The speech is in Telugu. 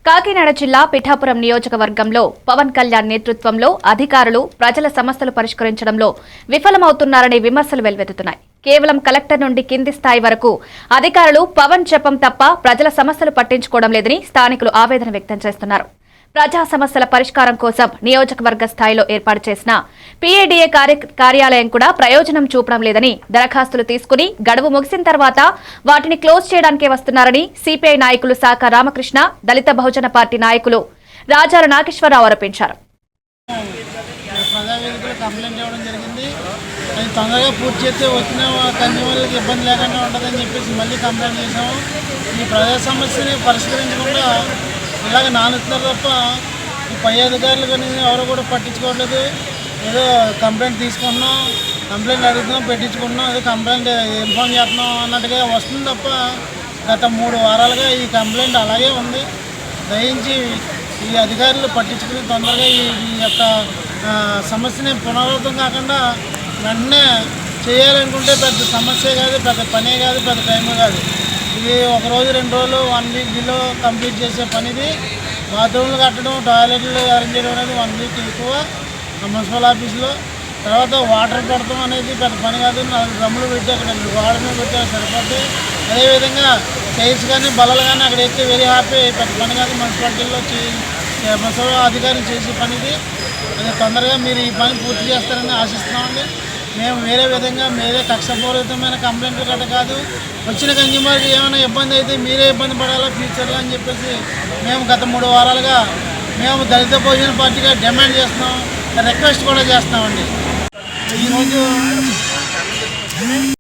కాకినాడ జిల్లా పిఠాపురం నియోజకవర్గంలో పవన్ కళ్యాణ్ నేతృత్వంలో అధికారులు ప్రజల సమస్యలు పరిష్కరించడంలో విఫలమవుతున్నారనే విమర్శలు వెల్లువెత్తుతున్నాయి. కేవలం కలెక్టర్ నుండి కింది స్థాయి వరకు అధికారులు పవన్ చెప్పం తప్ప ప్రజల సమస్యలు పట్టించుకోవడం లేదని స్థానికులు ఆవేదన వ్యక్తం చేస్తున్నారు. ప్రజా సమస్యల పరిష్కారం కోసం నియోజకవర్గ స్థాయిలో ఏర్పాటు చేసిన పీఏడీఏ కార్యాలయం కూడా ప్రయోజనం చూపడం లేదని, దరఖాస్తులు తీసుకుని గడువు ముగిసిన తర్వాత వాటిని క్లోజ్ చేయడానికే వస్తున్నారని సిపిఐ నాయకులు శాఖ రామకృష్ణ, దళిత బహుజన పార్టీ నాయకులు రాజాల నాగేశ్వరరావు ఆరోపించారు. తొందరగా పూర్తి చేస్తే వచ్చిన కన్జ్యూమర్లకు ఇబ్బంది లేకుండా ఉంటుందని చెప్పేసి మళ్ళీ కంప్లైంట్ చేసాము. ఈ ప్రజా సమస్యని పరిష్కరించకుండా ఇలాగ నానుతున్నారు తప్ప ఈ పై అధికారులు కానీ ఎవరు కూడా పట్టించుకోవట్లేదు. ఏదో కంప్లైంట్ తీసుకుంటున్నాం, కంప్లైంట్ అడుగుతున్నాం, పెట్టించుకుంటున్నాం, ఏదో కంప్లైంట్ ఇన్ఫార్మ్ చేస్తున్నాం అన్నట్టుగా వస్తుంది తప్ప గత 3 వారాలుగా ఈ కంప్లైంట్ అలాగే ఉంది. దయించి ఈ అధికారులు పట్టించుకుని తొందరగా ఈ యొక్క సమస్యని పునరావృతం కాకుండా వెంటనే చేయాలనుకుంటే పెద్ద సమస్య కాదు, పెద్ద పనే కాదు, పెద్ద టైం కాదు. ఇది 1 రోజు 2 రోజులు 1 వీక్ బిలో కంప్లీట్ చేసే పనిది. బాత్రూమ్లు కట్టడం, టాయిలెట్లు అరేంజ్ చేయడం అనేది 1 వీక్ ఎక్కువ మున్సిపల్ ఆఫీస్లో. తర్వాత వాటర్ పెడతాం అనేది పెద్ద పని కాదు. 4 డ్రమ్ములు పెట్టి అక్కడ గోడ మీద పెట్టి సరిపోతాయి. అదేవిధంగా చైర్స్ కానీ బల్లలు కానీ అక్కడ ఎక్కితే వెరీ హ్యాపీ, పెద్ద పని కాదు. మున్సిపాలిటీలో మున్సిపల్ అధికారులు చేసే పనిది. అది తొందరగా మీరు ఈ పని పూర్తి చేస్తారని ఆశిస్తున్నామండి. మేము వేరే విధంగా మీరే కక్షపూరితమైన కంప్లైంట్లు గట్ట కాదు. వచ్చిన కన్జ్యూమర్కి ఏమైనా ఇబ్బంది అయితే మీరే ఇబ్బంది పడాలా ఫ్యూచర్లో అని చెప్పేసి మేము గత 3 వారాలుగా మేము దళిత బహుజన పార్టీగా డిమాండ్ చేస్తున్నాం, రిక్వెస్ట్ కూడా చేస్తున్నామండి. ఈరోజు